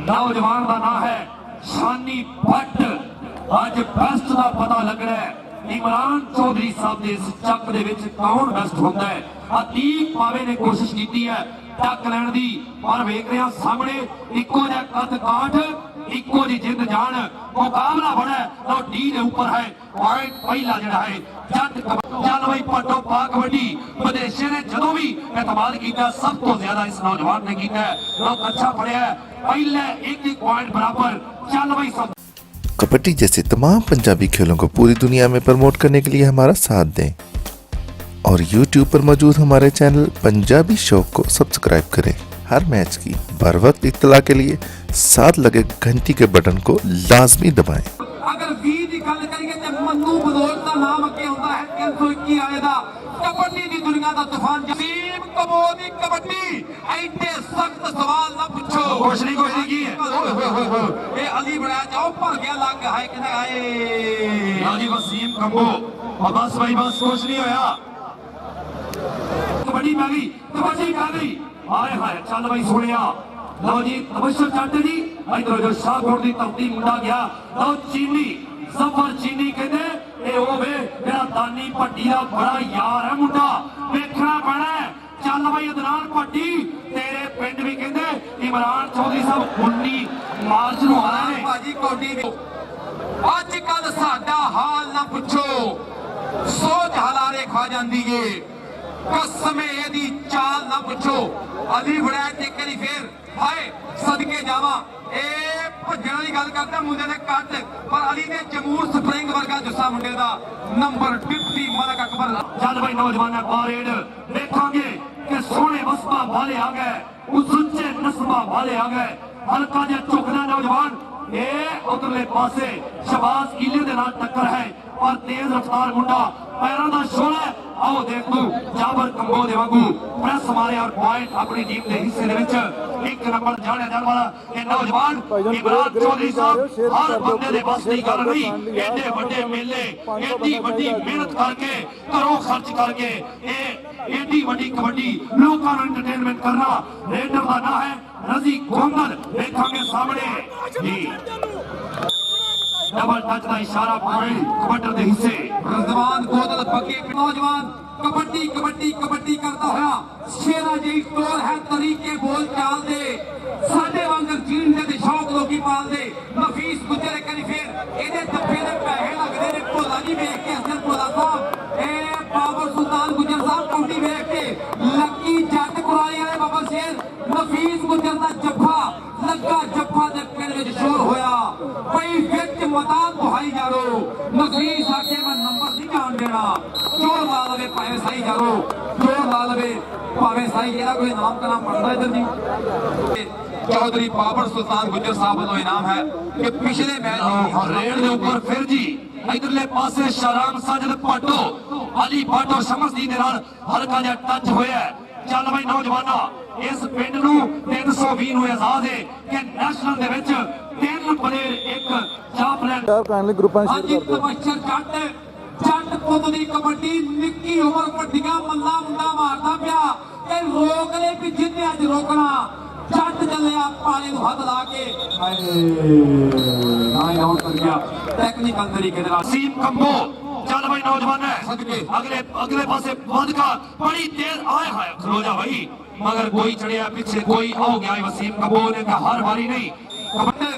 नौजवान का नाम है शानी भट्ट। अज बेस्ट का पता लगना है इमरान चौधरी साहब के इस चक दे विच कौन बेस्ट होता है। अतीक पावे ने कोशिश की है टक लैण दी, पर वेख रहे सामने इको जिहा कद काठ, इको जी जिंद जान, मुकाबला बड़ा है तो डी के ऊपर है। पॉइंट पहला जिहड़ा है जट चल बई भट्टो पा कबड्डी विदेशे ने जदों भी एतमाद किया सब तो ज्यादा इस नौजवान ने किया है। लोग अच्छा पढ़िया है, पहले एक पॉइंट बराबर। चल बई सब कबड्डी जैसे तमाम पंजाबी खेलों को पूरी दुनिया में प्रमोट करने के लिए हमारा साथ दें और YouTube पर मौजूद हमारे चैनल पंजाबी शौक को सब्सक्राइब करें। हर मैच की बर वक्त इत्तला के लिए साथ लगे घंटी के बटन को लाजमी दबाएं। अगर वी की गल करिए तो मन्नू बदौल का नाम अगे होता है 321 वाले का। कबड्डी की दुनिया का तूफान जसीम कबो दी कबड्डी ऐसे सख्त सवाल ना पूछो। कोशरी की है ए अली बड़ा जाओ पर गया लग है कि आए अली वसीम कबो बस भाई बस कुछ नहीं होया। कबड्डी पै गई, कबड्डी पै गई, हाय हाय चल भाई सुनिया। लो जी तबशर चाटे जी इधर जो शाहकोट की धरती मुंडा गया। लो चीनी सफर चीनी कहते ए ओ वे मेरा दानी भट्टी का बड़ा यार है मुंडा, देखना पैना है। चल भाई अदनान भट्टी तेरे पिंड भी कहते इमरान चौधरी साहब 19 मार्च ਨੂੰ ਆਣਾ है भाजी कोटी। अजकल साडा हाल ना पुछो, सोच हलारे खा जाती है, कसम एदी चाल ना पुछो। अली वड़ैच एक बारी फिर हाय सदके जावा ए भजन वाली गल करता मुंडे ने कट, पर अली ने जमूर स्प्रिंग वर्गा जुस्सा मुंडे दा नंबर 50 मलक अकबर। चल भाई नौजवान बारेड देखांगे कि सोने वसबा वाले आ गए, उस सच्चे नस्बा वाले आ गए। हल्का जिहा चुकना नौजवान ए उधरले पासे शबाज किले दे नाल टक्कर है, पर तेज रफ्तार मुंडा पैरों का शोला है। आओ देख लू जाबर कंबो दे वांगू प्रेस मारे और पॉइंट अपनी टीम के हिस्से दे विच एक नंबर जाने जाने वाला ये नौजवान इमरान चौधरी साहब हर बंदे दे बस दी गल नहीं। एडे बड़े मेले एडी बड़ी मेहनत करके घरों खर्च करके एडी बड़ी कबड्डी लोगों को एंटरटेनमेंट करना रेडर का नाम है रजी कोंगल। देखेंगे सामने जी डबल टच का इशारा पॉइंट कबड्डी के हिस्से रजवान गोदल पके नौजवान कबड्डी कबड्डी कबड्डी करता हुआ शेरा जी टोल है तरीके बोल चाल दे साडे वांगर जीण दे शौक लोकी पाल दे। नफीस गुजरे करी फिर एदे धब्बे दे पैसे लगदे ने भोला जी वेख के हसन भोला साहब ए बाबर सुल्तान गुजर साहब कौंटी वेख के लकी जट कुराली वाले बाबा शेर नफीस गुजर दा जफ्फा लगा जफ्फा दे पिंड विच शोर होया भाई विच मदान दुहाई जारो। नफीस आके मैं नंबर नहीं जान देना, जोर ला लवे भावे सही जारो, जोर ला लवे भावे सही। एदा कोई नाम का नाम पढ़दा इधर जी चौधरी बाबर सुल्तान गुजर साहब वालों इनाम है कि पिछले मैच रेड के ऊपर फिर जी इधरले पासे शराम साजिद पाटो अली पाटो शमसदीन दे नाल हल्का जिहा टच होया। चल भाई नौजवाना इस पिंड नूं 320 ਨੂੰ आजाद है कि नेशनल दे विच 3 प्लेयर एक चापलैंड काइंडली ग्रुपां शेयर कर दो। जट पुत दी कबड्डी निक्की उमर वड्डियां मल्ला मुंडा मारदा पिया ते रोक ले कि जिन्ने अज रोकना जट चलिया पानी नूं हथ ला के नाइन आउट कर गया टेक्निकल तरीके दे नाल। सीम कंबो चल भाई नौजवान है सदके अगले अगले पासे बदका बड़ी तेज आए हाय खलो जा भाई मगर कोई चढ़िया पीछे कोई हो गया। वसीम कबो ने कहा हर बारी नहीं कबड्डी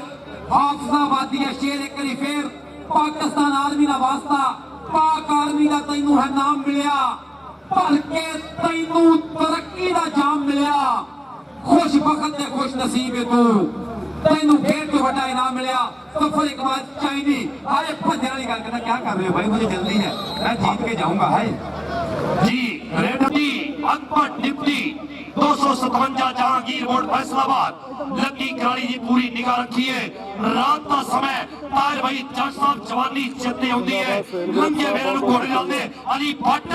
हाफिजाबादी शेर एक बारी फिर पाकिस्तान आर्मी का वास्ता पाक आर्मी का तैनू है नाम मिलिया भलके तैनू तरक्की का जाम मिलिया खुश बखत ते खुश नसीब है तू तैनू फिर तो बड़ा इनाम मिलिया। सफर एक बार चाइनी अरे भजन वाली गल करना क्या कर रहे हो भाई मुझे जल्दी है मैं जीत के जाऊंगा है जी। Redmi Akbar deputy 257 Jahangir road Faisalabad लकी कराड़ी जी पूरी निगाह रखी है। रात का समय तार भाई जज साहब जवानी चेते आती है लंघे मेरे घोड़े चलते अली भट्ट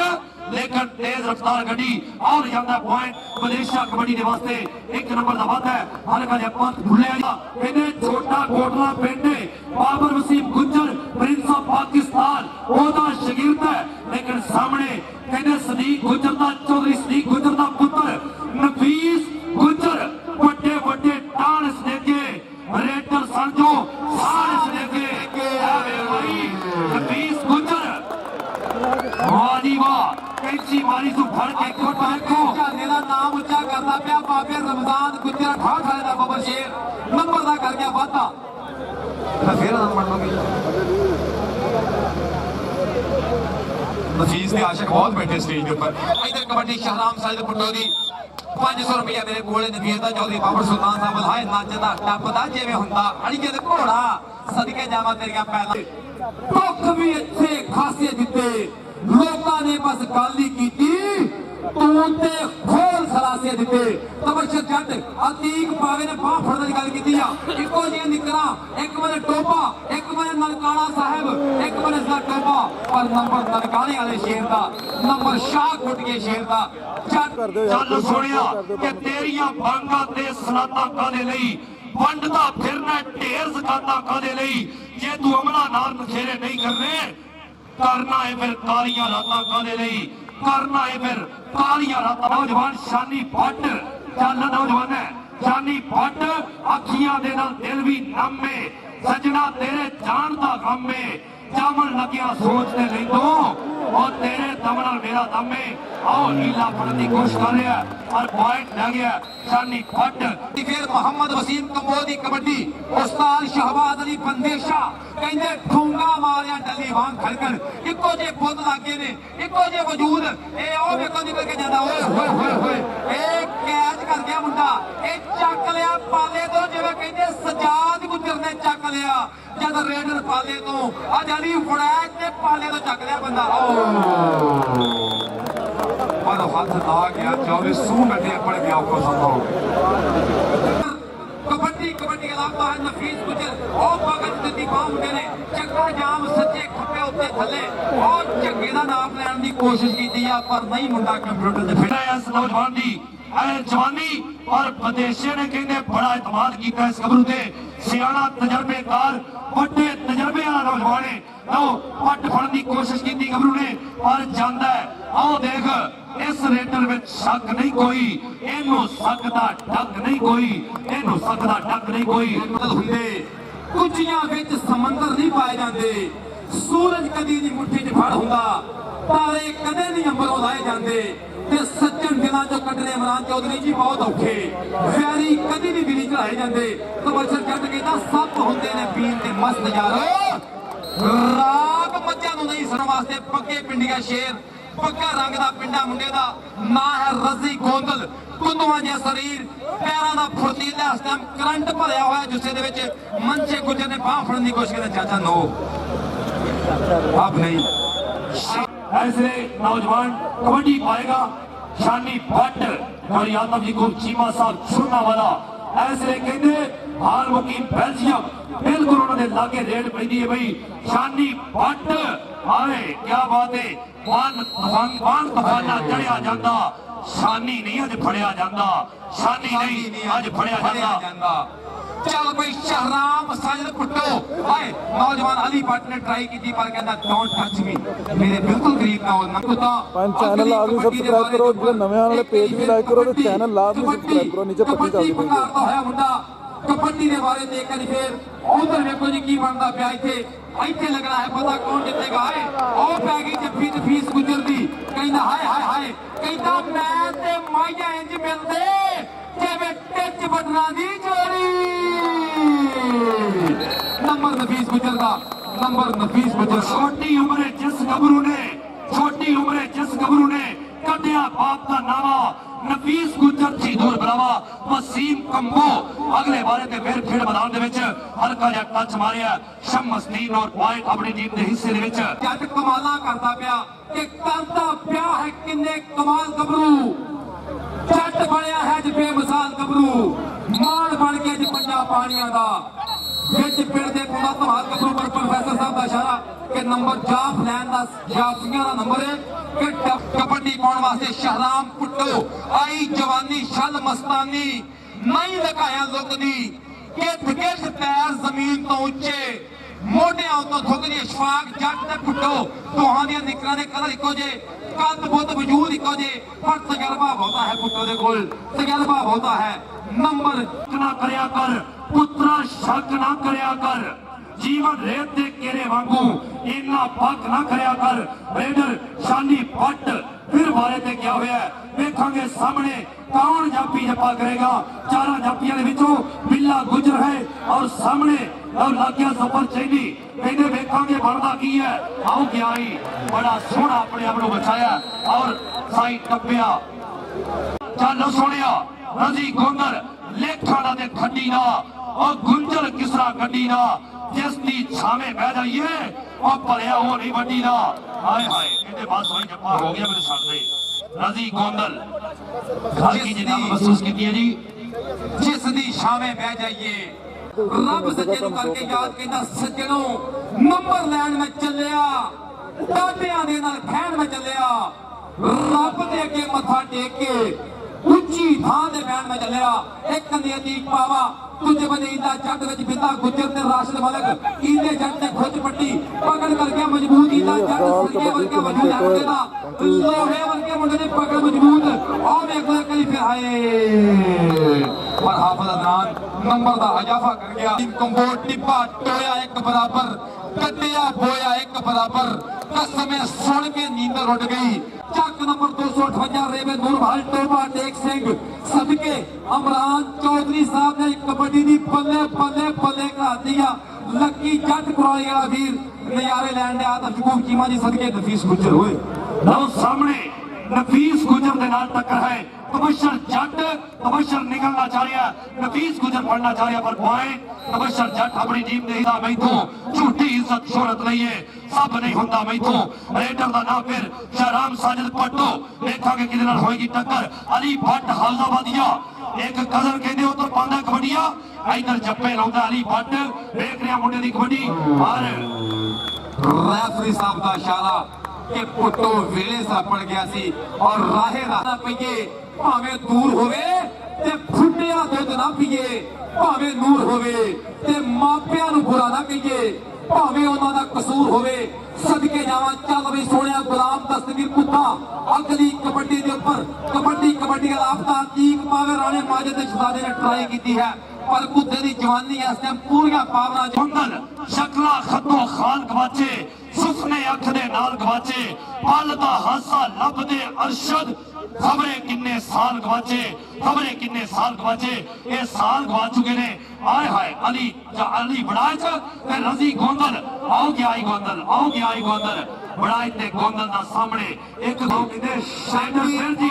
लेकिन तेज रफ्तार गड्डी और जाता पॉइंट मलेशिया कबड्डी के वास्ते एक नंबर का वादा है। हल्का जिहा पंथ भुलिया इन्हें छोटा कोटला पिंड बाबर वसीम गुजर प्रिंस ऑफ पाकिस्तान ओदा शगिर्द है लेकिन सामने कहने सदीक गुजर दा चौधरी सदीक गुजर दा पुत्र नफीस गुजर बड़े बड़े टाण सनेके मौका फिर बन लोगे नफीस के आशिक बहुत बैठे स्टेज के ऊपर इधर कबड्डी शहराम साहिद पुटोरी 500 रुपया मेरे कोले नफीस दा चौधरी बाबर सुल्तान साहब बधाए नੱਚਦਾ ਟੱਪਦਾ ਜਿਵੇਂ ਹੁੰਦਾ ਅੜੀਏ ਤੇ ਘੋੜਾ ਸਦਕੇ ਜਾਵਾਂ ਤੇਰੀਆਂ ਪੈਲਾਂ ਭੁੱਖ ਵੀ ਇੱਥੇ ਖਾਸੇ ਦਿੱਤੇ ਲੋਕਾਂ ਨੇ ਬਸ ਗੱਲ ਹੀ ਕੀਤੀ ਤੂੰ ਤੇ ਖੋਲ ਖਲਾਸੇ ਦਿੱਤੇ ਤਬਸ਼ਰ ਜੱਟ ਅਤੀਕ ਪਾਵੇ ਨੇ ਬਾਹ ਫੜਨ ਦੀ ਗੱਲ ਕੀਤੀ ਆ ਇੱਕੋ ਜਿਹੀਆਂ ਨਿਕਰਾਂ ਇੱਕ ਬੰਨੇ ਟੋਪਾ ਇੱਕ ਬੰਨੇ ਨਨਕਾਣਾ ਸਾਹਿਬ ਇੱਕ ਬੰਨੇ ਦਾ ਟੋਪਾ ਪਰ ਨੰਬਰ ਨਨਕਾਣੇ ਵਾਲੇ ਸ਼ੇਰ ਦਾ ਨੰਬਰ ਸ਼ਾਹ ਕੁੱਟ ਕੇ ਸ਼ੇਰ ਦਾ ਚੱਲ ਸੁਣਿਆ ਕਿ ਤੇਰੀਆਂ ਬਾਂਗਾਂ ਤੇ ਸਨਾਤਾਂ ਕਾਦੇ ਲਈ ਵੰਡਦਾ ਫਿਰਨਾ ਢੇਰ ਜ਼ਕਾਤਾਂ ਕਾਦੇ ਲਈ ਜੇ ਤੂੰ ਅਮਲਾ ਨਾਲ ਮਖੇਰੇ ਨਹੀਂ ਕਰਨੇ करना है फिर कालियां रातां कादे लई करना है फिर कालियां रातां नौजवान शानी भट्ट चल नौजवान है शानी भट्ट अखियां दे नाल दिल भी नमे सजना तेरे जान दा गम है जामन लगिया सोचने नहीं तो और तेरे दम नाल मेरा दम है आओ लीला पढ़ने की कोशिश कर रहा है और पॉइंट ले गया शानी भट्ट फिर मोहम्मद वसीम कंबोदी कबड्डी उस्ताद शहबाज अली बंदेशा कहंदे ठूंगा मारिया डली वांग खड़कन इको जे बुद्ध लागे ने इको जे वजूद ए ओ वेखो निकल के जांदा ओए होए होए होए ए कैच कर गया मुंडा ए ਚੱਕ ਲਿਆ ਪਾਲੇ ਤੋਂ ਜਿਵੇਂ ਕਹਿੰਦੇ ਸਜਾਦ ਗੁੱਜਰ ਨੇ ਚੱਕ ਲਿਆ ਜਦ ਰੇਡਰ ਪਾਲੇ ਤੋਂ ਅੱਜ ਅਲੀ ਫੜੈਕ ਤੇ ਪਾਲੇ ਤੋਂ ਚੱਕ ਲਿਆ ਬੰਦਾ ਪਰ ਹੱਥ ਲਾ ਗਿਆ 24 ਮਿੰਟ ਪੜ ਗਿਆ ਕੋ ਸੰਭੋ कबड्डी कबड्डी के अलावा है नफीस गुजर और भगत दे दीवान मुंडे ने चक्का जाम सच्चे खप्पे उत्ते थल्ले और झग्गे दा नाम लेने दी कोशिश कीती आ पर नहीं मुंडा कंप्यूटर ते फिर इस नौजवान दी जवानी और विदेशी ने कहंदे बड़ा इतमाद कीता इस गबरू ते सियाणा तजर्बेकार बड़े तजर्बे वाला नौजवान है लो पट फड़न दी कोशिश कीती गबरू ने पर जांदा है आओ देख इस रेडर में शक नहीं कोई इनू सकदा डक नहीं कोई इनू सकदा डक नहीं कोई हुंदे कुचियां विच समंदर नहीं पाए जांदे सूरज कदी दी मुट्ठी च फड़ हुंदा तारे कदे नहीं अंबरों लाए जांदे ते सज्जन दिलां चों कढने इमरान चौधरी जी बहुत औखे वैरी कदी नहीं दिली चढ़ाए जांदे तबशर जट कहंदा सप हुंदे ने पीन ते मस्त यारो राग मੱਝਾਂ ਨੂੰ नहीं सुनन वास्ते पक्के पिंडिया शेर पक्का रंग दा पिंडा मुंडे दा ना है रजी गोंदल कुंदवा जिहा शरीर पैरां दा फुर्तीला इस टाइम करंट भरिया होया जुस्से दे विच मंचे गुजर ने बाह फड़न दी कोशिश की चाचा नो अब नहीं ऐसे नौजवान कबड्डी पाएगा शानी भट्ट और यादव जी को चीमा साहब छुड़ना वाला ऐसे कहते हाल मुकीम बेल्जियम बिल्कुल उन्होंने लागे रेड पैदी है भाई शानी भट्ट आए क्या बात है वान तफाना चढ़िया जाता शानी नहीं अज फड़िया जाता शानी नहीं अज फड़िया जाता चल भाई शहराम साजिद पुट्टो आए नौजवान अली भट्ट ने ट्राई की पर कहता डोंट टच मी मेरे बिल्कुल करीब ना हो ना तो पंच चैनल लाजमी सब्सक्राइब करो जो नवे आने वाले पेज भी लाइक करो तो चैनल लाजमी सब्सक्राइब करो नीचे पट्टी डाल दो है मुंडा कबड्डी के बारे देख कर फिर उधर देखो जी की बनता पिया इत्थे लगना है पता कौन जितेगा है और पै गई जफ्फी ते फीस गुजर दी कहंदा हाय हाय हाय कहंदा मैं ते माइया इंज मिलदे जिवें टिच बटना दी चोरी नंबर नफीस गुजर दा नंबर नफीस गुजर छोटी उम्र जिस गबरू ने कटिया बाप का नामा नफीस गुजर थी दूर बरावा वसीम कंबो अगले बारे ते फिर मैदान दे विच हल्का जिहा टच मारिया शमसदीन और पॉइंट अपनी टीम दे हिस्से दे विच जट कमाला करदा पिया कि करदा पिया है किन्ने कमाल गबरू जट बनया है जी बेमिसाल गबरू मान बन के जी पंजाब पानियां दा विच पिंड दे कुमाल गबरू पर प्रोफेसर साहब दा इशारा कि नंबर जाफ लैन दा जाफियां दा नंबर है कि कबड्डी पाउण वास्ते शहराम पुट्टो आई जवानी छल मस्तानी नहीं लकाया लुकदी कित कित पैर जमीन तो ऊंचे मोढियां तो थुकदी इशफाक जट ते पुट्टो दोहां दी निकरां दे कलर इको जे कद बुद्ध वजूद इको जे पर तजर्बा होता है पुट्टो दे कोल तजर्बा होता है नंबर ना करया कर पुत्रा शक ना करया कर जीवन रेत दे केरे वांगू इन्ना पक ना करया कर रेडर शानी भट्ट फिर बारे ते क्या होया वेखांगे सामने कौन जापी जपा करेगा चारा जापियां दे विचों बिल्ला गुजर है और सामने लग गया सफर चैनी कहते वेखांगे बनता की है आओ क्या ही बड़ा सोहना अपने आप को बचाया और साई टप्पिया चल सोनिया रजी गोंदल लेखा ना ते खड्डी ना और गुंजल किसरा गड्डी ना जिसकी छावे बह जाइए और भलिया वो नहीं वड्डी ना हाय हाय कहते बस भाई जप्पा हो गया मेरे साथ रजी गोंदल हल्की जी नाम महसूस की जी जिसदी छावे बह जाइए रब सज्जनों करके याद कहता सज्जनों नंबर लैन में चलिया दादियां दे नाल खैन में चलिया रब दे अगे मथा टेक के उच्ची थां दे बैण में चलिया एक कंदे अतीक पावा तुझे बने इंदा जट विच बिंदा गुजर ते राशिद मलक इंदे जट ने खोज पट्टी पकड़ कर गया मजबूत इंदा जट सरके वर्गे वजूद है मुंडे दा लोहे वर्गे मुंडे दी पकड़ मजबूत आ वेख ले कई फिर हाय पर हाफिज अदनान नंबर दा इजाफा कर गया कंबो टिब्बा टोया एक बराबर कटिया बोया एक बराबर कसमें सुन के नींद उड़ गई चक नंबर 258 रेवे नूरभाल टोबा टेक सिंह सदके अमरान चौधरी साहब ने कबड्डी दी बल्ले बल्ले बल्ले करा दिया लकी जट कुराली वाला वीर नजारे लैंड दे आता शकूब चीमा जी सदके नफीस गुजर हुए लो सामने नफीस गुजर दे नाल टक्कर है तबशर जट तबशर निकलना चाह रहा है नफीस गुजर पढ़ना चाह रहा पर पाए तबशर जट अपनी टीम दे हिदा मैथों झूठी इज्जत शोहरत नहीं है सब नहीं होता मैथों रेडर दा ना फिर शहराम साजिद पट्टो देखा के किदे नाल होएगी टक्कर अली भट्ट हौजाबादिया एक कजन कहंदे उधर पांदा कबड्डिया इधर जप्पे लाउंदा अली भट्ट देख रहा मुंडे दी कबड्डी और रेफरी साहब का इशारा कि पुट्टो वेले सा पड़ गया सी और राहे राह पईए भावे दूर होवे ते फुटिया दुध ना पीए भावे नूर होवे ते मापियां नु बुरा ना कहिए भावे उन्हां दा कसूर होवे सदके जावां चल वे सोहणिया गुलाम दस्तगीर कुत्ता अगली कबड्डी दे ऊपर कबड्डी का राबता तीक पावे राणे माजिद ते शहजादे ने ट्राई कीती है पर कुत्ते दी जवानी इस टाइम पूरियां पावना मंगल शक्ला खतो खान गवाचे सुफने अख दे नाल गवाचे पल दा हासा लब दे अरशद खबरे किन्ने साल गवाचे ये साल गवा चुके ने आए हाय अली बड़ाच ते रजी गोंदल आओ गया आई गोंदल बड़ाई ते गोंदल दा सामने एक दो किते शाइदर फिर जी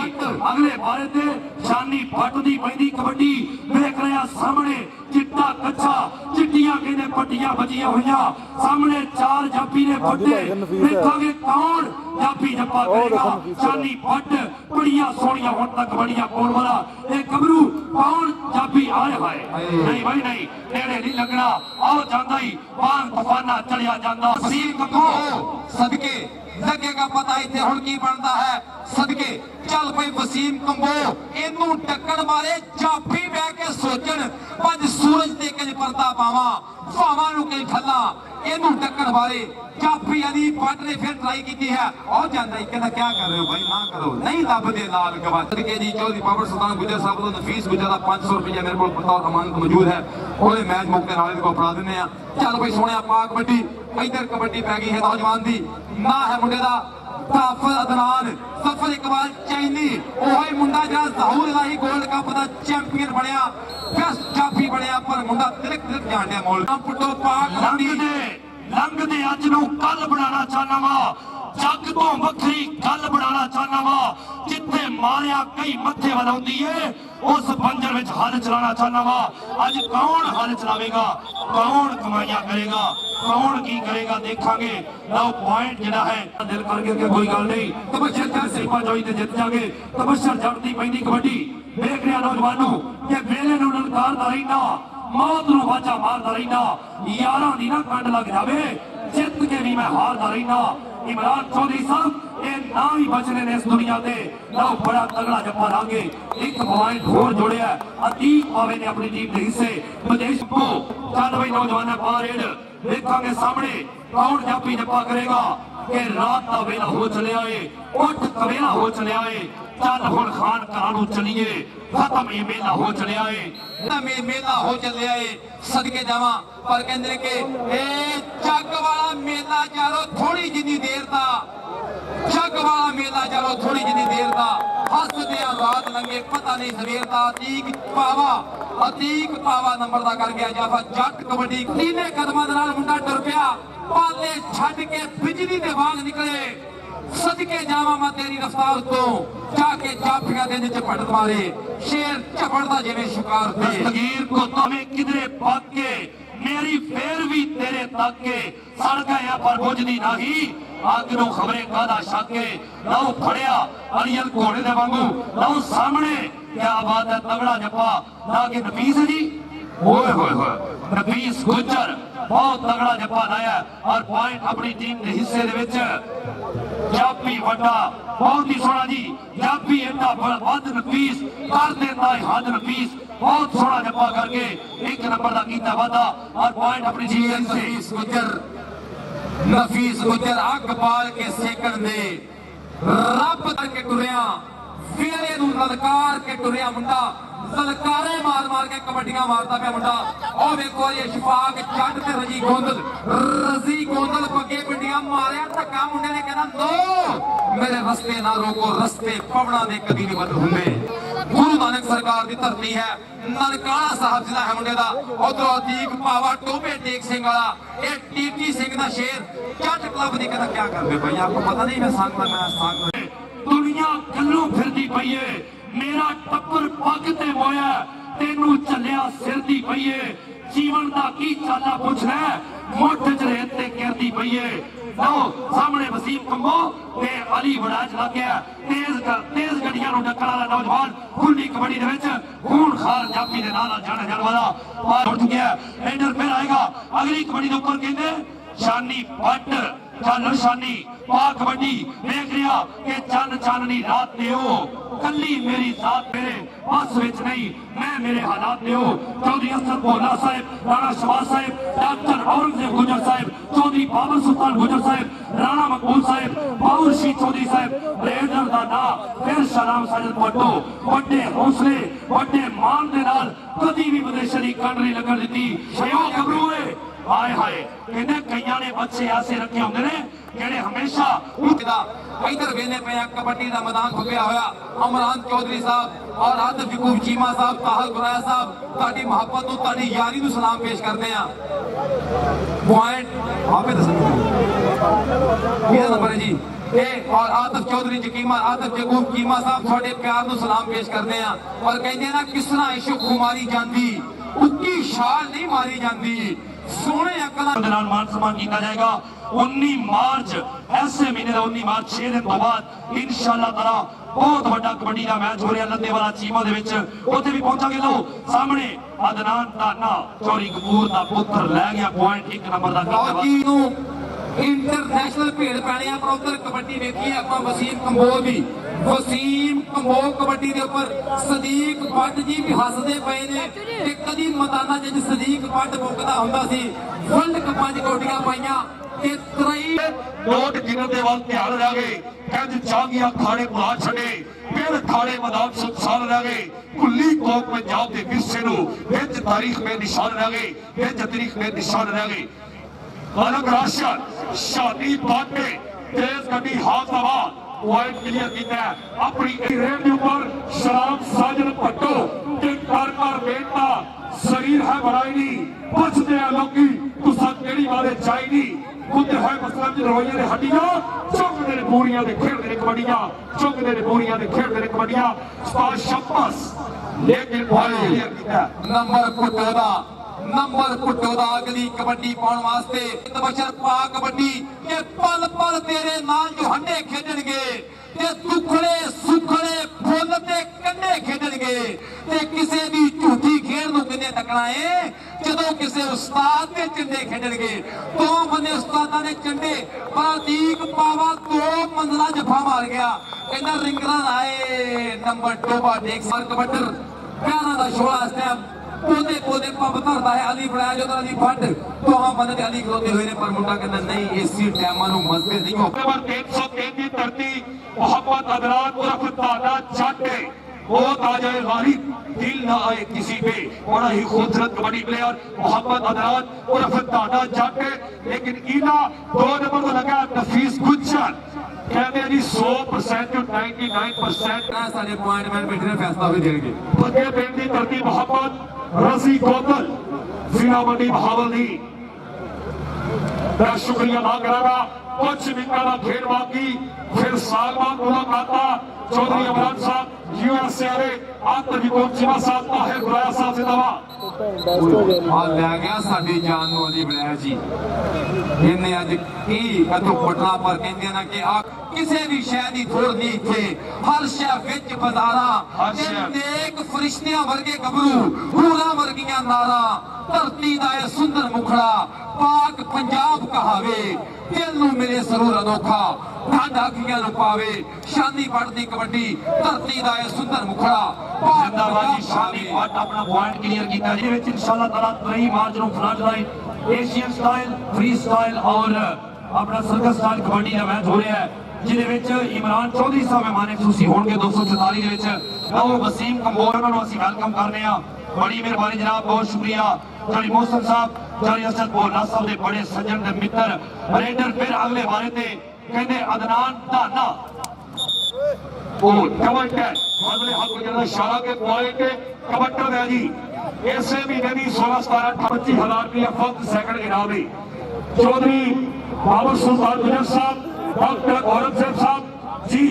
अगले बारे ते शानी भट्ट दी पैंदी कबड्डी देख रहा सामने चिट्टा कच्चा चिट्टियां कहने पट्टियां बजियां हुईयां सामने चार जापी ने फटे देखांगे कौन जापी जप्पा करेगा शानी भट्ट बड़िया सोनिया हुण तक बड़िया कौन वाला ए गबरू कौन जापी आए हाय नहीं भाई नहीं नेड़े नहीं लगना आओ जांदा ही बांग तूफाना चढ़िया जांदा वसीम कंबो सदके लगेगा पता इत्थे हुण की बनदा है सदके चल भाई वसीम कंबो इनू टक्कर मारे जाफी बह के सोचण पंज सूरज ते कंज परदा पावा भावां नु कई ठल्ला इनू टक्कर मारे जाफी अली भट्ट ने फिर ट्राई की है और जांदा ही कहंदा क्या कर रहे हो भाई ना करो नहीं लभदे लाल गवा सदके जी चौधरी बाबर सुल्तान गुजर साहब को नफीस गुजर दा 500 रुपया मेरे को बतौर अमानत मौजूद है ओले मैच मौके नाल को फड़ा दिंदे आ चल भाई सोहणिया पा कबड्डी इधर कबड्डी पै गई है नौजवान दी ना है मुंडे दा हाफिज अदनान सफर इकबाल चैनी ओही मुंडा जरा ज़हूर इलाही गोल्ड कप दा चैंपियन बनया बेस्ट जाफी बनया पर मुंडा तिलक जांडिया मोल पुट्टो पाक लंघ दे अज नूं कल बनाना चाहना वा जग तो वखरी गल बनाना चाहना वा जिथे मारिया कई मथे वधाउंदी है उस बंजर विच हल चलाना चाहना वा अज कौन हल चलावेगा कौन कमाइयां करेगा कौन की करेगा देखांगे लो पॉइंट जिहड़ा है दिल करके कि कोई गल नहीं तबशर का सिपा जोई ते जित जागे तबशर जड़दी पैंदी कबड्डी देख रहा नौजवानों कि वेले नूं ललकारदा रहिंदा मौत नूं बाजा मारदा रहिंदा यारां दी ना कंड लग जावे जित के भी मैं हारदा रहिंदा इमरान चौधरी साहब ये ना ही बचने ने इस दुनिया से लो बड़ा तगड़ा जप्पा लांगे एक पॉइंट होर जोड़िया अतीक पावे ने अपनी टीम के हिस्से विदेश को चल भाई नौजवान पारेड देखांगे सामने कौन जापी जप्पा करेगा कि रात का वेला हो चलिया है उठ कवेला हो चलिया है चल हुण खान घरां चलिए खत्म ये मेला हो चलिया है मेला हो चलिया है सदके जावा पर कहंदे कि ए जग वाला मेला चारो थोड़ी जिनी देर दा जग वाला मेला चारो थोड़ी जिनी देर दा हसदे रात लंघे पता नहीं सवेर दा तीक पावा ਅਤੀਕ ਪਾਵਾ ਨੰਬਰ ਦਾ ਕਰ ਗਿਆ ਜਾਫਾ ਜੱਟ ਕਬੱਡੀ ਤੀਨੇ ਕਦਮਾਂ ਦੇ ਨਾਲ ਮੁੰਡਾ ਟੁਰ ਪਿਆ ਪਾਲੇ ਛੱਡ ਕੇ ਬਿਜਲੀ ਦੇ ਵਾਂਗ ਨਿਕਲੇ ਸਦਕੇ ਜਾਵਾਂ ਮੈਂ ਤੇਰੀ ਰਫਤਾਰ ਤੋਂ ਜਾ ਕੇ ਜਾਫੀਆਂ ਦੇ ਵਿੱਚ ਪੜਤ ਮਾਰੇ ਸ਼ੇਰ ਝਪੜਦਾ ਜਿਵੇਂ ਸ਼ਿਕਾਰ ਤੇ दस्तगीर को तमें किधरे भाग के मेरी फेर भी तेरे तक के सड़ गया पर बुझदी नहीं आग नु खबरे कादा शाके लाओ फड़िया अड़ियल घोड़े दे वांगू लाओ सामने क्या बात है तगड़ा जप्पा ना के नफीस है जी ओए होए होए नफीस गुजर बहुत तगड़ा जप्पा लाया और पॉइंट अपनी टीम के हिस्से दे विच जापी वड्डा बहुत ही सोहना जी जापी एडा वध नफीस कर देता है हद नफीस बहुत सोहना जप्पा करके एक नंबर का कीता वादा और पॉइंट अपनी टीम से नफीस गुजर अग बाल के सेकड़ दे रब करके टुरिया फेरे नूं ललकार के टुरिया मुंडा ललकारे मार मार के कबड्डियां मारता पिया मुंडा और देखो ये शफाक जट ते रजी गोंदल पगे पिंडियां मारिया धक्का मुंडे ने कहना नो मेरे रस्ते ना रोको रस्ते पवना दे कदी नहीं बदल हुंदे गुरु नानक सरकार दी धरती है ननकाना साहब जिला है मुंडे दा उधरों अतीक पावा टोबे टेक सिंह वाला ये टीटी सिंह दा शेर जट क्लब दी कहना क्या कर दे भाई आपको पता नहीं मैं सांग दुनिया गल्लों फिरदी पई है मेरा टप्पर पग ते मोया तेनू चलिया सिर दी पई है जीवन दा की चाला पुछना मुठ च रेत ते गिरदी पई है लो सामने वसीम कंबो ते अली वड़ाज लग गया तेज गड्डियां नु टक्कर वाला नौजवान खुली कबड्डी दे विच खून खार जापी दे नाल जाने जाने वाला पार उठ गया एंडर फिर आएगा अगली कबड्डी दे ऊपर कहंदे शानी पट चल शानी पा कबड्डी देख लिया कि चन चाननी रात दियो कली मेरी जात मेरे बस विच नहीं मैं मेरे हालात दियो चौधरी असद भोला साहब राणा शहबाज साहब डॉक्टर औरंगजेब गुजर साहब चौधरी बाबर सुल्तान गुजर साहब राणा मकबूल साहब बाबूर शी चौधरी साहब रेडर दा ना फिर सलाम साजद पट्टो बड़े हौसले बड़े मान दे नाल कदी भी विदेश दी कंट्री लगन दित्ती सहयोग गबरू है हाय हाय कहते कईयां ने बच्चे ऐसे रखे होंगे ने जेड़े हमेशा इधर वेने पे कबड्डी का मैदान खुलिया होया अमरान चौधरी साहब और आतिफ यकूब चीमा साहब ताहल गुराया साहब ताड़ी मोहब्बत नु ताड़ी यारी नु सलाम पेश करते हैं पॉइंट आपे दस ये नंबर है जी ए और आतिफ चौधरी चकीमा आतिफ यकूब चीमा साहब थोड़े प्यार नु सलाम पेश करते हैं और कहते ना किस तरह इश्क खुमारी जांदी उक्की शाल नहीं मारी जांदी सोने अकला मान सम्मान किया जाएगा 19 मार्च ऐसे महीने का 19 मार्च 6 दिन तो बाद इंशाअल्लाह ताला बहुत बड़ा कबड्डी का मैच हो रहा लद्दे वाला चीमा दे विच ओथे भी पहुंचांगे लो सामने अदनान ताना चौरी कपूर दा पुत्र ले गया पॉइंट 1 नंबर दा फौजी नु इंटरनेशनल भेड़ पैने आ पर उधर कबड्डी देखी ਆਪਾਂ वसीम कंबोज भी वसीम कंबोज कबड्डी दे ऊपर सदीक भट्ट जी भी हसदे पए ने ते कदी मैदानां च सदीक भट्ट मुकदा हुंदा सी वर्ल्ड कपां च कौडियां पाईयां ते त्रई नोट जिगर दे वाल ध्यान रह गए कंज चागिया खाड़े बुला छड़े फिर खाड़े मैदान सुनसान रह गए कुल्ली कौम पंजाब के विरसे नु विच तारीख में निशान रह गए विच तारीख में निशान रह गए अलग राशन शादी बाटे तेज गड्डी हाथ हवा पॉइंट क्लियर किया अपनी रेड के ऊपर शराब साजन पट्टो के कर बेटा शरीर है बड़ाई नहीं बचते हैं लोगी तुसा केड़ी वाले चाई नहीं खुद है मसलन च रवैये दे हड्डियां चुकदे ने बोरियां दे खेलदे ने कबड्डियां चुकदे ने बोरियां दे खेलदे ने कबड्डियां शाबाश लेकिन पॉइंट क्लियर किया नंबर पुट्टो दा अगली कबड्डी पाउण वास्ते तबशर पा कबड्डी के पल पल तेरे नाल जो हंडे खेडणगे ते दुखड़े सुखड़े फुੱਲ ते कंडे खेडणगे ते किसे दी झूठी खेड नु किने तकना है जदों किसे उस्ताद दे चंडे खेडणगे तो बने उस्तादां ने चंडे प्रतीक पावा 2 मंजिला जफा मार गया कहना रिंगरा आए नंबर टोबा देख सर कबड्डर प्यारा दा शोला इस टाइम पोते पोते पब धरता है अली बनाया जो अली फट तो हम बंदे अली खलोते हुए ने पर मुंडा कहता नहीं इसी टाइम नु मसले नहीं हो नंबर 303 की धरती मोहब्बत अदनान उर्फ दादा जाटे वो ताजा गालिब दिल ना आए किसी पे बड़ा ही खूबसूरत कबड्डी प्लेयर मोहब्बत अदनान उर्फ दादा जाटे लेकिन इना 2 नंबर तो लगा नफीस गुजर कहते जी 100% to 99% सारे पॉइंट मैन बैठे फैसला भी देंगे बगे पेंड की धरती मोहब्बत रसी कोतल जिला मंडी बहावली का शुक्रिया अदा करांगा। कुछ मिनटों का खेल बाकी, फिर साल बाद मुलाकात चौधरी इमरान साहब यूएसए वाले आत्मविकोप जिला साहब ताहिर गुराया साहब जिंदाबाद। लै गया साडी जान नूं अली बलैर जी। इन्हें अज की कतों पटना पर कहते ना कि आ किसी भी शह की थोड़ नहीं थे, हर शह विच बाजारा नेक फरिश्तियां वर्गे गबरू हूरा वर्गियां नारा धरती दा ए सुंदर मुखड़ा पाक पंजाब कहावे दिल नूं मिले सरूर अनोखा ढंड अखियां नूं पावे शानी पढ़दी कबड्डी धरती दा ए सुंदर मुखड़ा पाक जिंदाबाद जी। पंजाब शानी कहावे। भट्ट अपना पॉइंट क्लियर किया जिहदे विच इंशाअल्लाह ताला 23 मार्च ਨੂੰ front line Asian style free style और अपना सर्कस स्टाइल कबड्डी ਦਾ ਮੈਚ ਹੋ ਰਿਹਾ ਹੈ, ਜਿਹਦੇ ਵਿੱਚ ਇਮਰਾਨ ਚੌਧਰੀ ਸਾਹਿਬ ਮਹਿਮਾਨ ਖੁਸ਼ੀ ਹੋਣਗੇ 244 ਦੇ ਵਿੱਚ। ਉਹ ਵਸੀਮ ਕੰਬੋਜ ਉਹਨਾਂ ਨੂੰ ਅਸੀਂ ਵੈਲਕਮ ਕਰਨੇ ਆ। ਬੜੀ ਮਿਹਰਬਾਨੀ ਜਨਾਬ, ਬਹੁਤ ਸ਼ੁਕਰੀਆ। ਜਾਨੀ ਮੋਹਸਨ ਸਾਹਿਬ ਜਾਨੀ ਅਸਦ ਬੋਲਾ ਸਾਹਿਬ ਦੇ ਬੜੇ ਸੱਜਣ ਦੇ ਮਿੱਤਰ ਰੇਡਰ ਫਿਰ ਅਗਲੇ ਬਾਰੇ ਤੇ ਕਹਿੰਦੇ ਅਦਨਾਨ ਧਾਨਾ ਉਹ ਕਬੱਟਰ ਅਗਲੇ ਹੱਥ ਜਿਹੜਾ ਇਸ਼ਾਰਾ ਕੇ ਪੁਆਇੰਟ ਕਬੱਟਰ ਹੈ ਜੀ। ਇਸੇ ਮਹੀਨੇ ਦੀ 16 17 25000 ਰੁਪਏ ਫਸਟ ਸੈਕੰਡ ਇਨਾਮ ਹੈ। चौधरी बाबर सुल्तान गुजर साहब, डॉक्टर औरंगजेब साहब जी।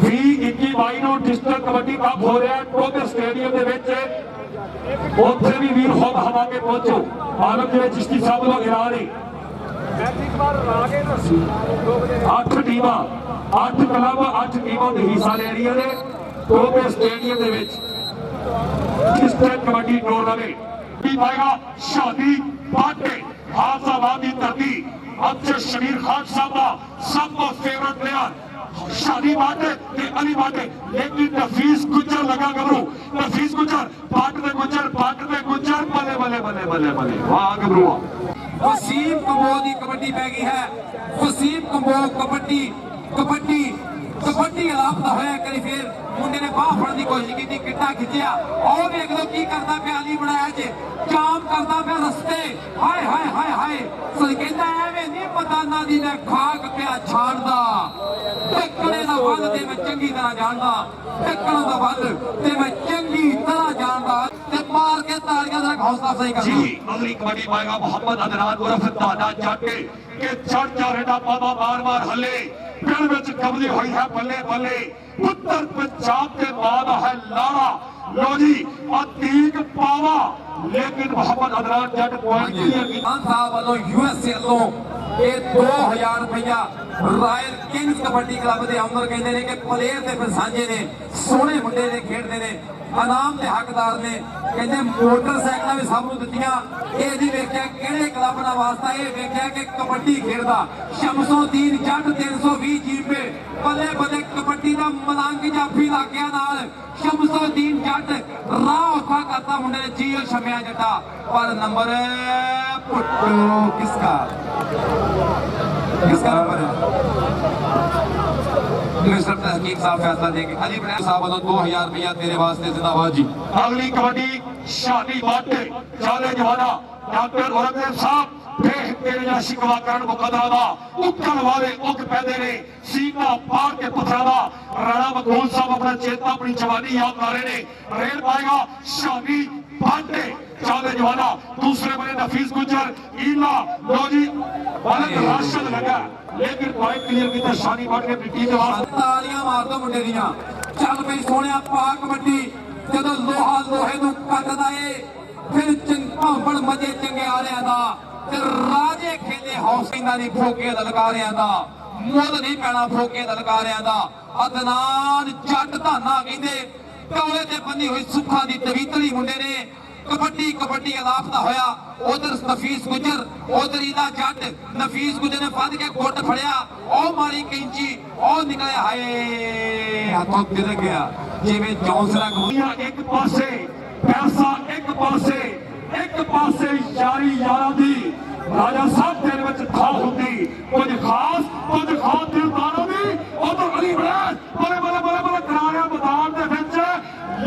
भी 21-22 ਨੂੰ डिस्ट्रिक्ट कबड्डी कप हो रहा है टोटे स्टेडियम ਦੇ ਵਿੱਚ। ਉੱਥੇ ਵੀ ਵੀਰ ਖੁਦ ਹਵਾ ਕੇ ਪਹੁੰਚੋ। ਆਲਮ ਜਿਹੜੇ ਚਿਸ਼ਤੀ ਸਾਹਿਬ ਨੂੰ ਗਿਰਾ ਨਹੀਂ 8 ਟੀਮਾਂ 8 ਕਲੱਬ 8 ਟੀਮਾਂ ਦੇ ਹਿੱਸਾ ਲੈ ਰਹੀਆਂ ਨੇ ਟੋਟੇ ਸਟੇਡੀਅਮ ਦੇ ਵਿੱਚ। डिस्ट्रिक्ट कबड्डी टूर्नामेंट भी पाएगा शादी बाटे हाफाबाद की धरती अच्छे शमीर खान साहब का सब तो फेवरेट प्लेयर शादी बाटे ते अली बाटे, लेकिन नफीस गुजर लगा गबरू नफीस गुजर पाट में गुजर बल्ले बल्ले बल्ले बल्ले बल्ले वाह गबरू। वसीम कंबोज की कबड्डी पै गई है। वसीम कंबोज कबड्डी कबड्डी कबड्डी अलापता होया करी फिर मुंडे ने बाह फड़न की कोशिश की किट्टा खिंचिया और देख लो की करता पे अली बनाया जे जाम करता पे रस्ते हाय हाय हाय हाय सही कहता एवें नहीं पता दी ने खाक पिया छाड़दा टक्कड़े दा वल ते मैं चंगी तरह जानदा टक्कड़ों दा वल ते मैं चंगी तरह जानदा ते मार के तालियां दा हौसला सही करदा जी। अगली कबड्डी पाएगा मोहम्मद अदनान उर्फ दादा जाटे के चढ़ जा रेडा बाबा मार मार हले पिंड विच कबजी हुई है बल्ले बल्ले उत्तर पंजाब के बाद है लाड़ा लो जी अतीक पावा, लेकिन मोहम्मद अदनान जट पॉइंट क्लियर की खान साहब वालों यूएसए वालों ये 2000 रुपया रॉयल किंग्स कबड्डी क्लब के अंदर कहते हैं कि प्लेयर ते फिर सांझे ने सोहने मुंडे ने खेडते ने इनाम के हकदार ने कहते मोटरसाइकिल भी सब दित्तियां ये नहीं वेख्या किहड़े क्लब दा वास्ता ये वेख्या कि कबड्डी खेडदा शमसुद्दीन जट 320 जीपे बल्ले बल्ले कबड्डी दा मलंग जाफी लागिया नाल शमसुद्दीन जट राह औखा करता मुंडे ने जी शमिया जटा पर नंबर पुट्टू किसका नंबर है मिस्टर तहकीक साहब फैसला देंगे। अली बलैर साहब वालों 2000 रुपया तेरे वास्ते जिंदाबाद जी। अगली कबड्डी शादी बाटे चाले जवाना डॉक्टर औरंगजेब साहब तेरे जा शिकवा करन मुकदरा दा उकल वाले उक पैदे ने सीना पार के पथरादा राणा मकबूल साहब अपना चेता अपनी जवानी याद कर रहे ने। रेल पाएगा शादी बाटे चाले जवाना दूसरे बने नफीस गुजर ईला लो जी अलग राशन लगा, लेकिन पॉइंट क्लियर किया शादी बाटे ने टीम के वास्ते। तालियां मार दो मुंडे दियां चल पई सोहणिया पा कबड्डी जदों लोहा लोहे नूं कटदा ए फिर भांबड़ मजे चंगे आलियां दा ते राजे खेले हौसला नहीं फोके ललकारियां दा मुੱਲ नहीं पैना फोके ललकारियां दा। अदनान जट धाना कहंदे टोले ते बंधी हुई सुखा दी तवीतली मुंडे ने कबड्डी कबड्डी अलापता होया उधर नफीस गुजर उधर इला जट नफीस गुजर ने फड़ के गुट फड़िया ओ मारी कैंची ओ निकले हाय हाथों तिल गया जिवें जौंसला दुनिया एक पासे पैसा एक पासे यारी यारा दी राजा साहब तेरे विच था हुंदी कुछ खास दिलदारां दी उधर अली बलैर बड़े बड़े बड़े बड़े करारिया मैदान दे विच,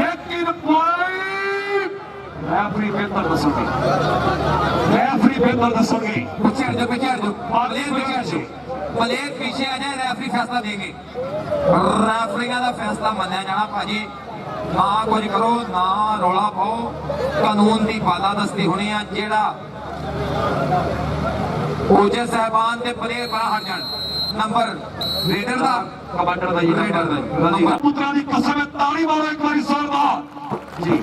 लेकिन पॉइंट रेफरी बेहतर दसोगे पिछड़ जो प्लेयर पिछड़ जो प्लेयर पीछे आ जाए, रेफरी फैसला देंगे। रेफरियां का फैसला मन्या जाना भाजी। ना कुछ करो ना रौला पाओ, कानून की बालादस्ती होनी है। जेड़ा कोचे साहबान के प्लेयर बाहर हट जान। नंबर रेडर का कमांडर का रेडर का पुत्रा की कसम है, ताली मारो एक बार जोरदार जी।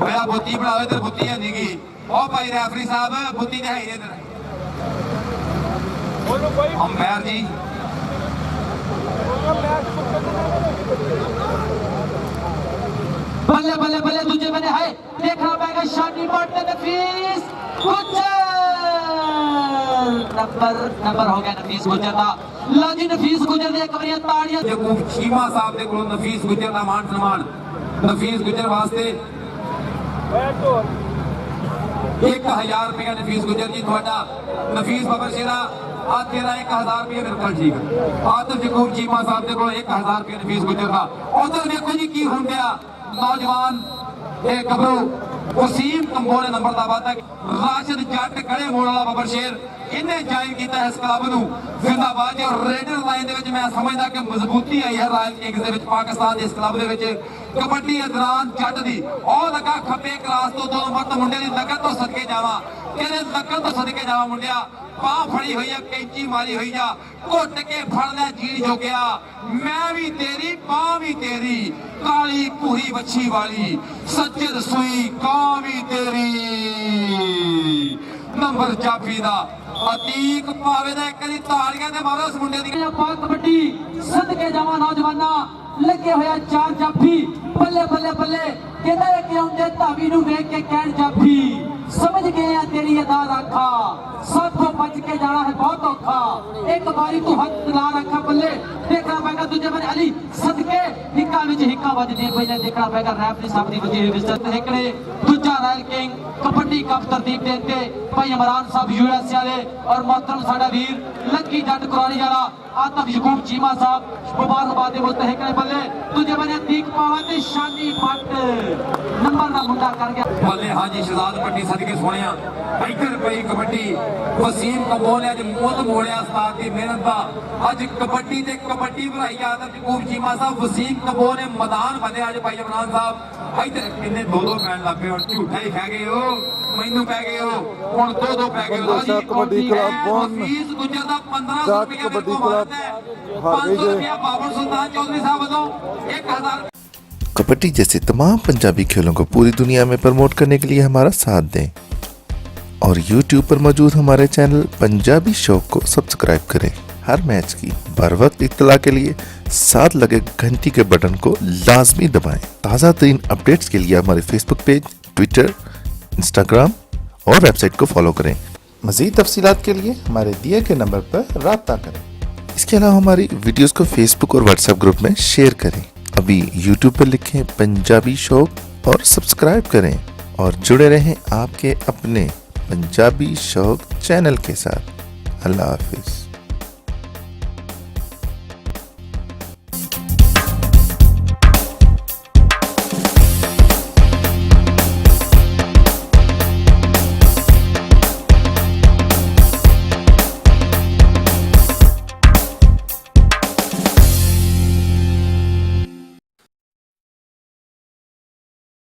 होया बुत्ती बनावे ते बुत्ती है नहीं ओ भाई रेफरी साहब, बुत्ती ते है ही इधर। अंपायर जी बल्ले बल्ले बल्ले दूजे बने है, देखना पड़ेगा शानी बट नफीस गुजर। नंबर हो गया नफीस गुजर का। लो जी नफीस गुजर दी एक बारी ताड़ियां। यकूब चीमा साहब दे कोलों नफीस गुजर दा मान सम्मान। नफीस गुजर वास्ते 1000 रुपया नफीस गुजर जी थोड़ा। नफीस बाबर शेरा आज तेरा 1000 रुपया मेरे को ठीक है। आतिफ यकूब चीमा साहब दे कोलों 1000 रुपया नफीस गुजर का। उधर देखो जी की हुन गया नौजवान एक गबरू वसीम कंबो ने नंबर दा वादा। राशिद जट खड़े मोड़ वाला बाबर शेर इन्हें ज्वाइन किया इस क्लब नूं जिंदाबाद। और रेडर लाइन दे विच मैं समझदा कि मजबूती आई है रॉयल किंग्स दे विच पाकिस्तान दे इस क्लब दे विच। कबड्डी अदरान जट दी और लगा खब्बे क्लास तो 2 नंबर तो मुंडे दी लगन तो सदके जावा, तेरे लगन तो सदके जावा मुंडिया। बाह फड़ी हुई है, कैंची मारी हुई जा, घुट के फड़ ले जी जो गया। मैं भी तेरी बाह भी तेरी, काली पूरी बच्छी वाली सज्जद सुई कां भी तेरी। नंबर जाफी दा अतीक पावे दा एक करी तालियां दे मारो उस मुंडे दी। पाक कबड्डी सदके जावा नौजवाना लगे होया 4 जाफी। बल्ले बल्ले बल्ले कहता है कि आउंदे धावी नूं वेख के कहण जाफी समझ गए हैं तेरी अदा रखा। साथों बच के जाना है बहुत औखा। एक बारी तू हाथ ला रखा बल्ले, देखना पड़ेगा दूजे बने अली सदके हिक्का विच हिक्का वजदी पहले देखना पड़ेगा रेफरी साहब दी वजी हुई विजत हेकड़े। दूजा रॉयल किंग कबड्डी कप तरतीब देते भाई इमरान साहब यूएस वाले और मोहतरम साडा वीर लक्की जट कुरानी वाला आतिफ यकूब चीमा साहब मुबारकबाद दे बोलते हेकड़े बल्ले। दूजे बने दीक पावा ते शानी भट्ट नंबर दा मुंडा कर गया बल्ले। हाँ जी शहजाद पट्टी सदके सोनिया इधर पई कबड्डी। वसीम कंबो ने अज मुल मोड़िया उस्ताद की मेहनत का। अज कबड्डी ते कबड्डी बनाई आतिफ यकूब चीमा साहब। वसीम कंबो ने मैदान बने अज भाई इमरान साहब। इधर किन्ने 2-2 पैन लग पे और झूठा ही खा गए हो, मैनू पै गए हो हुण 2-2 पै गए हो। कबड्डी क्लब फीस गुजर दा 1500 रुपया मेरे को मारता है। 500 रुपया बाबर सुल्तान चौधरी साहब वालों 1000। कबड्डी जैसे तमाम पंजाबी खेलों को पूरी दुनिया में प्रमोट करने के लिए हमारा साथ दें और YouTube पर मौजूद हमारे चैनल पंजाबी शौक को सब्सक्राइब करें। हर मैच की बर वक्त इत्तला के लिए साथ लगे घंटी के बटन को लाजमी दबाएं। ताज़ा तरीन अपडेट्स के लिए हमारे फेसबुक पेज, ट्विटर, इंस्टाग्राम और वेबसाइट को फॉलो करें। मज़ीद तफसीलात के लिए हमारे दिए गए नंबर पर राब्ता करें। इसके अलावा हमारी वीडियोस को फेसबुक और व्हाट्सएप ग्रुप में शेयर करें। अभी यूट्यूब पर लिखें पंजाबी शौक और सब्सक्राइब करें और जुड़े रहें आपके अपने पंजाबी शौक चैनल के साथ। अल्लाह हाफिज़।